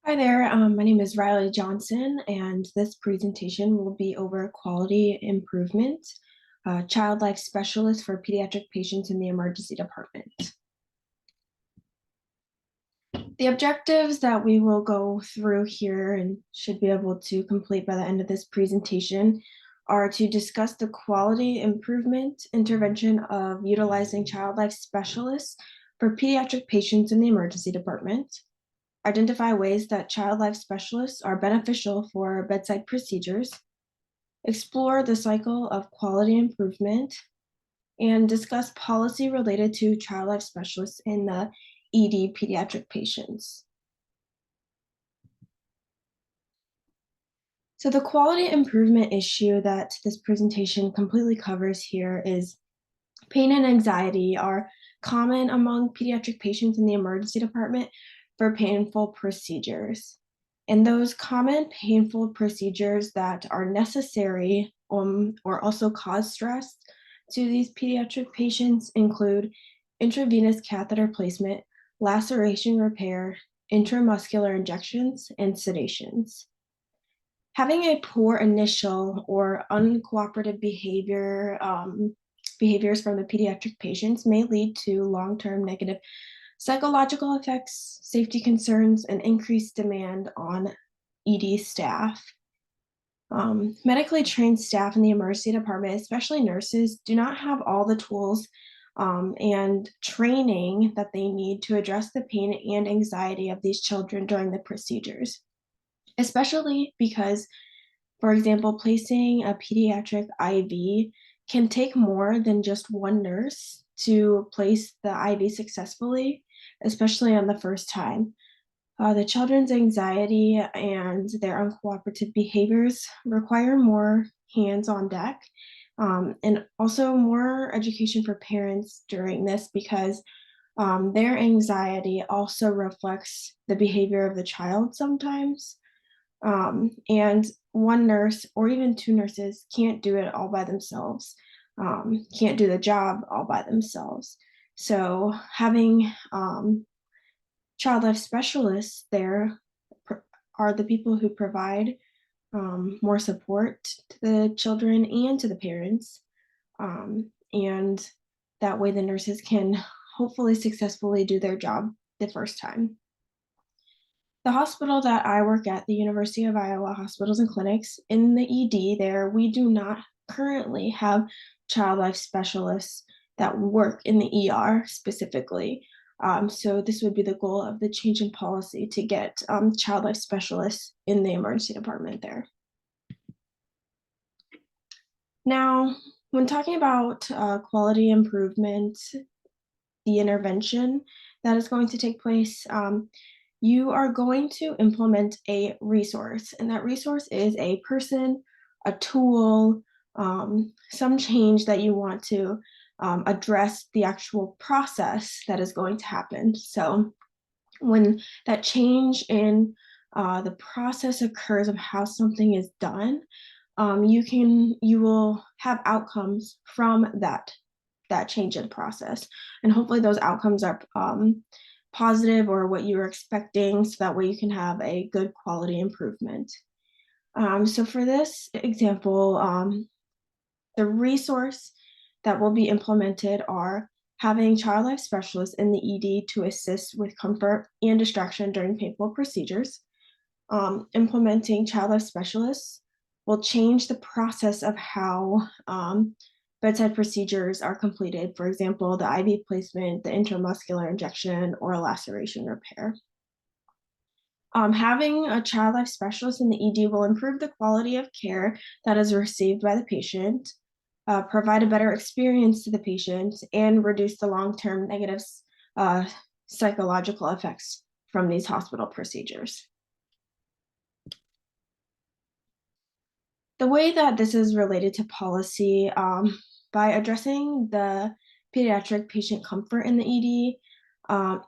Hi there, my name is Riley Johnson, and this presentation will be over quality improvement, child life specialist for pediatric patients in the emergency department. The objectives that we will go through here and should be able to complete by the end of this presentation are to discuss the quality improvement intervention of utilizing child life specialists for pediatric patients in the emergency department, identify ways that child life specialists are beneficial for bedside procedures, explore the cycle of quality improvement, and discuss policy related to child life specialists in the ED pediatric patients. So the quality improvement issue that this presentation completely covers here is pain and anxiety are common among pediatric patients in the emergency department for painful procedures. And those common painful procedures that are necessary or also cause stress to these pediatric patients include intravenous catheter placement, laceration repair, intramuscular injections, and sedations. Having a poor initial or uncooperative behaviors from the pediatric patients may lead to long-term negative psychological effects, safety concerns, and increased demand on ED staff. Medically trained staff in the emergency department, especially nurses, do not have all the tools and training that they need to address the pain and anxiety of these children during the procedures, especially because, for example, placing a pediatric IV can take more than just one nurse to place the IV successfully, especially on the first time. The children's anxiety and their uncooperative behaviors require more hands on deck, and also more education for parents during this because their anxiety also reflects the behavior of the child sometimes. And one nurse or even two nurses can't do it all by themselves, can't do the job all by themselves. So having child life specialists there are the people who provide more support to the children and to the parents. And that way the nurses can hopefully successfully do their job the first time. The hospital that I work at, the University of Iowa Hospitals and Clinics, in the ED there, we do not currently have child life specialists that work in the ER specifically. So this would be the goal of the change in policy to get child life specialists in the emergency department there. Now, when talking about quality improvement, the intervention that is going to take place, you are going to implement a resource, and that resource is a person, a tool, some change that you want to address the actual process that is going to happen. So when that change in the process occurs of how something is done, you will have outcomes from that change in process, and hopefully those outcomes are positive or what you were expecting, so that way you can have a good quality improvement. So for this example, the resource that will be implemented are having child life specialists in the ED to assist with comfort and distraction during painful procedures. Implementing child life specialists will change the process of how bedside procedures are completed. For example, the IV placement, the intramuscular injection, or a laceration repair. Having a child life specialist in the ED will improve the quality of care that is received by the patient, provide a better experience to the patient, and reduce the long-term negative psychological effects from these hospital procedures. The way that this is related to policy, by addressing the pediatric patient comfort in the ED,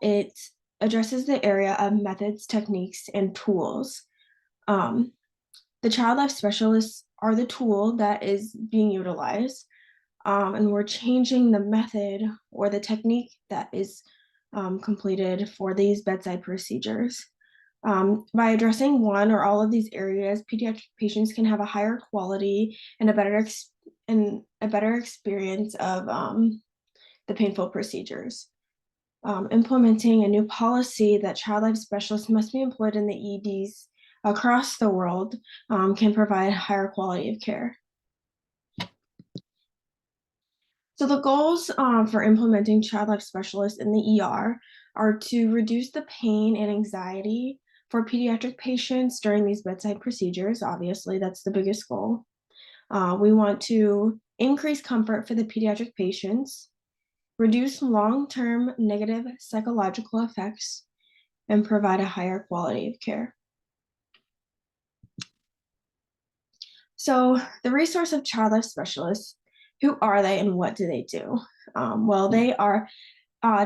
it addresses the area of methods, techniques, and tools. The child life specialists are the tool that is being utilized, and we're changing the method or the technique that is completed for these bedside procedures. By addressing one or all of these areas, pediatric patients can have a higher quality and a better experience of the painful procedures. Implementing a new policy that child life specialists must be employed in the EDs across the world can provide higher quality of care. So the goals for implementing child life specialists in the ER are to reduce the pain and anxiety for pediatric patients during these bedside procedures. Obviously, that's the biggest goal. We want to increase comfort for the pediatric patients, reduce long-term negative psychological effects, and provide a higher quality of care. So the resource of child life specialists, who are they and what do they do? Well, they are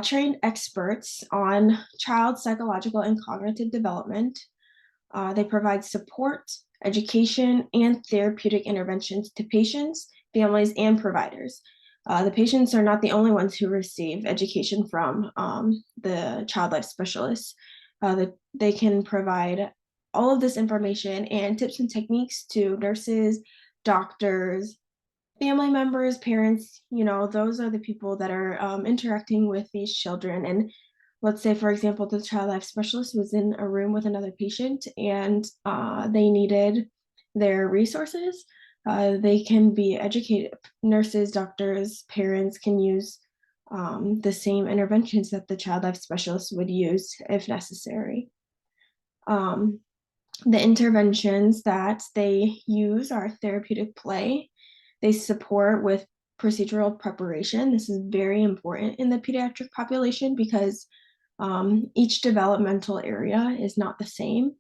trained experts on child psychological and cognitive development. They provide support, education, and therapeutic interventions to patients, families, and providers. The patients are not the only ones who receive education from the child life specialists. They can provide all of this information and tips and techniques to nurses, doctors, family members, parents. Those are the people that are interacting with these children. And let's say, for example, the child life specialist was in a room with another patient and they needed their resources. They can be educated. Nurses, doctors, parents can use the same interventions that the child life specialist would use if necessary. The interventions that they use are therapeutic play. They support with procedural preparation. This is very important in the pediatric population because each developmental area is not the same.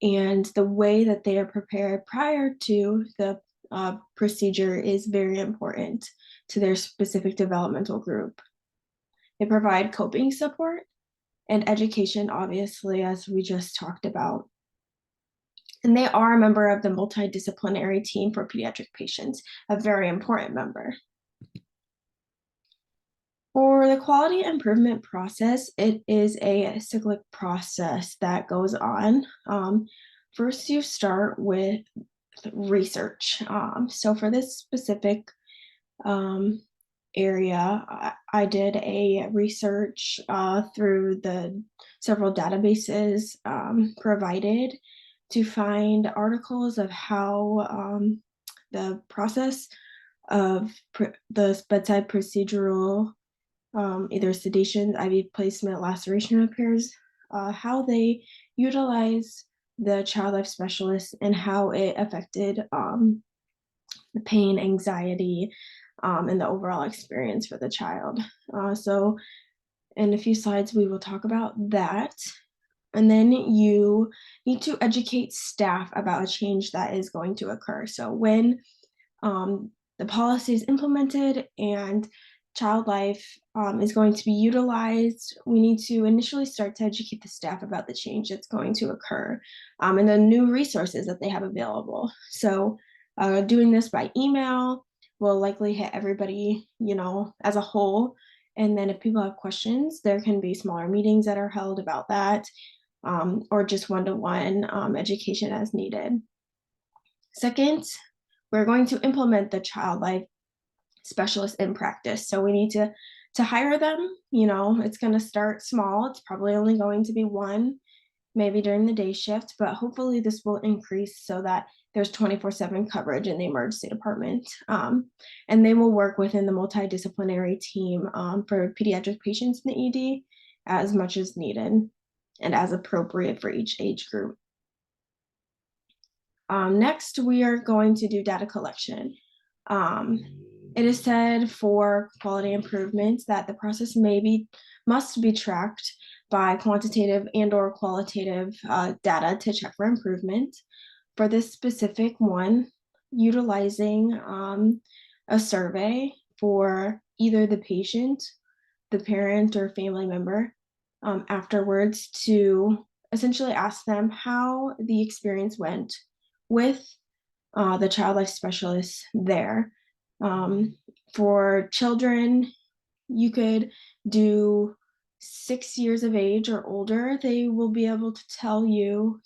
And the way that they are prepared prior to the procedure is very important to their specific developmental group. They provide coping support and education, obviously, as we just talked about. And they are a member of the multidisciplinary team for pediatric patients, a very important member. For the quality improvement process, it is a cyclic process that goes on. First, you start with research. So for this specific area, I did a research through the several databases provided to find articles of how the process of the bedside procedural, either sedation, IV placement, laceration repairs, how they utilize the child life specialist and how it affected the pain, anxiety, and the overall experience for the child. So in a few slides, we will talk about that. And then you need to educate staff about a change that is going to occur. So when the policy is implemented and child life is going to be utilized, we need to initially start to educate the staff about the change that's going to occur and the new resources that they have available. So doing this by email will likely hit everybody, as a whole. And then if people have questions, there can be smaller meetings that are held about that, or just one-to-one education as needed. Second, we're going to implement the child life specialist in practice. So we need to hire them. It's going to start small. It's probably only going to be one, maybe during the day shift, but hopefully this will increase so that there's 24/7 coverage in the emergency department. And they will work within the multidisciplinary team for pediatric patients in the ED as much as needed and as appropriate for each age group. Next, we are going to do data collection. It is said for quality improvements that the process must be tracked by quantitative and/or qualitative data to check for improvement. For this specific one, utilizing a survey for either the patient, the parent, or family member afterwards to essentially ask them how the experience went with the child life specialist there. For children, you could do 6 years of age or older, they will be able to tell you,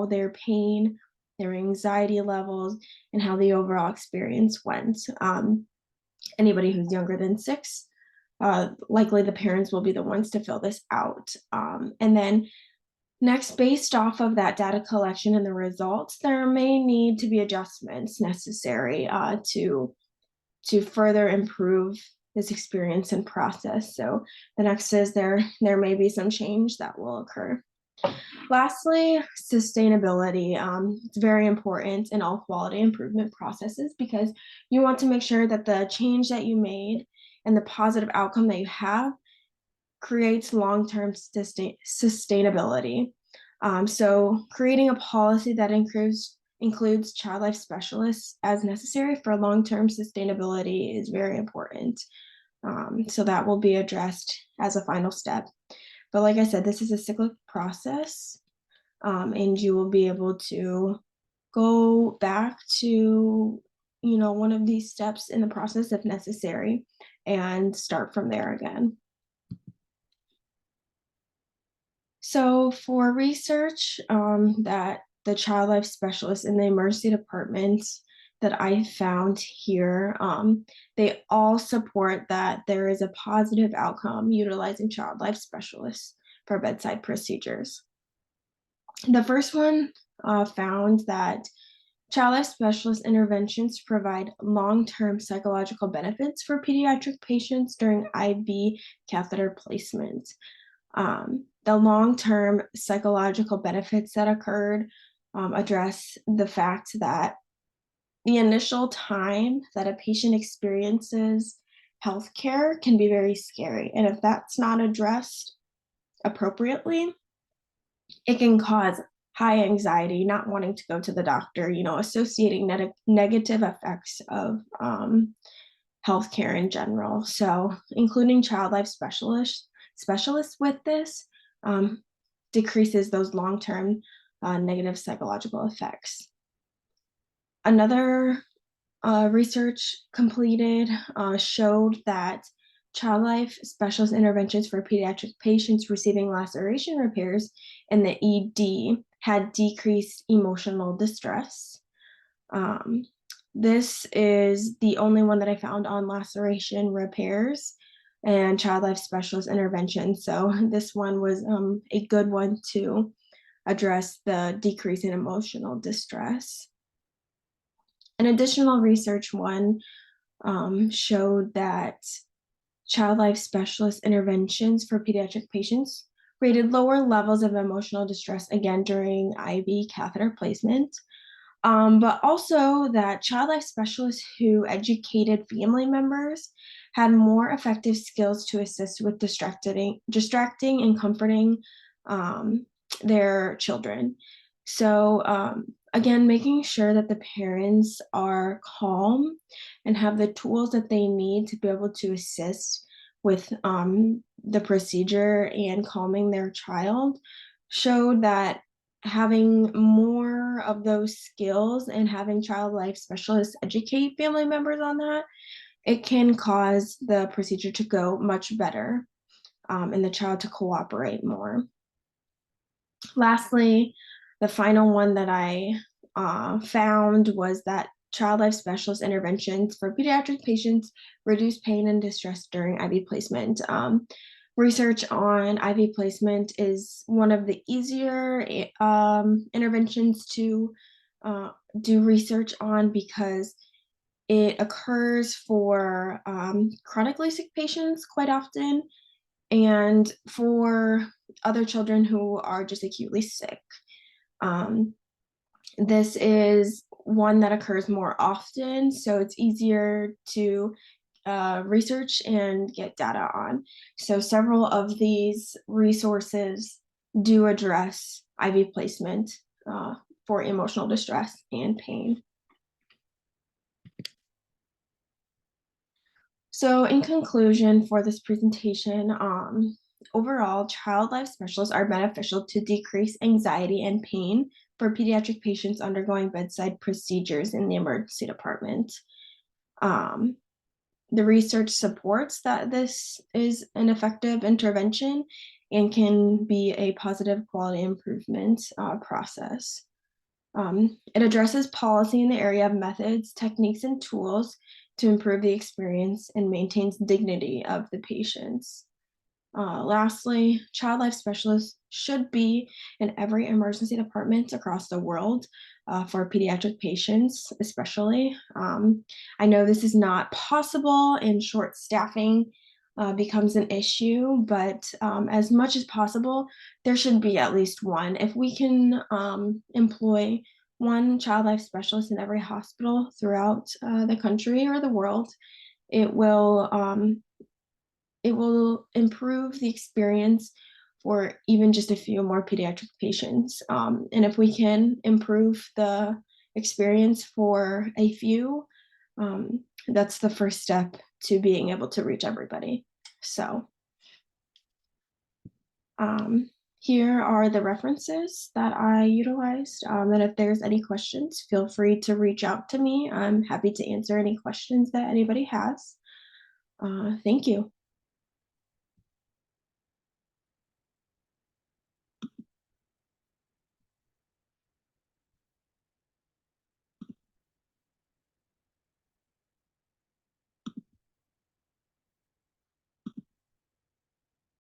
their pain, their anxiety levels, and how the overall experience went. Anybody who's younger than 6, likely the parents will be the ones to fill this out. And then next, based off of that data collection and the results, there may need to be adjustments necessary to further improve this experience and process. So the next is there may be some change that will occur. Lastly, sustainability. It's very important in all quality improvement processes because you want to make sure that the change that you made and the positive outcome that you have creates long-term sustainability. So creating a policy that includes child life specialists as necessary for long-term sustainability is very important. So that will be addressed as a final step. But like I said, this is a cyclic process, and you will be able to go back to, one of these steps in the process if necessary and start from there again. So for research that the child life specialists in the emergency department that I found here, they all support that there is a positive outcome utilizing child life specialists for bedside procedures. The first one found that child life specialist interventions provide long-term psychological benefits for pediatric patients during IV catheter placement. The long-term psychological benefits that occurred address the fact that the initial time that a patient experiences healthcare can be very scary. And if that's not addressed appropriately, it can cause high anxiety, not wanting to go to the doctor, associating negative effects of healthcare in general. So including child life specialists with this decreases those long-term negative psychological effects. Another research completed showed that child life specialist interventions for pediatric patients receiving laceration repairs in the ED had decreased emotional distress. This is the only one that I found on laceration repairs and child life specialist intervention. So this one was a good one to address the decrease in emotional distress. An additional research one showed that child life specialist interventions for pediatric patients rated lower levels of emotional distress, again, during IV catheter placement. But also that child life specialists who educated family members had more effective skills to assist with distracting and comforting their children. So again, making sure that the parents are calm and have the tools that they need to be able to assist with the procedure and calming their child showed that having more of those skills and having child life specialists educate family members on that, it can cause the procedure to go much better and the child to cooperate more. Lastly, the final one that I found was that child life specialist interventions for pediatric patients reduce pain and distress during IV placement. Research on IV placement is one of the easier interventions to do research on because it occurs for chronically sick patients quite often and for other children who are just acutely sick. This is one that occurs more often, so it's easier to research and get data on. So several of these resources do address IV placement for emotional distress and pain. So in conclusion for this presentation, overall, child life specialists are beneficial to decrease anxiety and pain for pediatric patients undergoing bedside procedures in the emergency department. The research supports that this is an effective intervention and can be a positive quality improvement process. It addresses policy in the area of methods, techniques, and tools to improve the experience and maintains dignity of the patients. Lastly, child life specialists should be in every emergency department across the world for pediatric patients, especially. I know this is not possible and short staffing becomes an issue, but as much as possible, there should be at least one. If we can employ one child life specialist in every hospital throughout the country or the world, it will it will improve the experience for even just a few more pediatric patients. And if we can improve the experience for a few, that's the first step to being able to reach everybody. So here are the references that I utilized. And if there's any questions, feel free to reach out to me. I'm happy to answer any questions that anybody has. Thank you.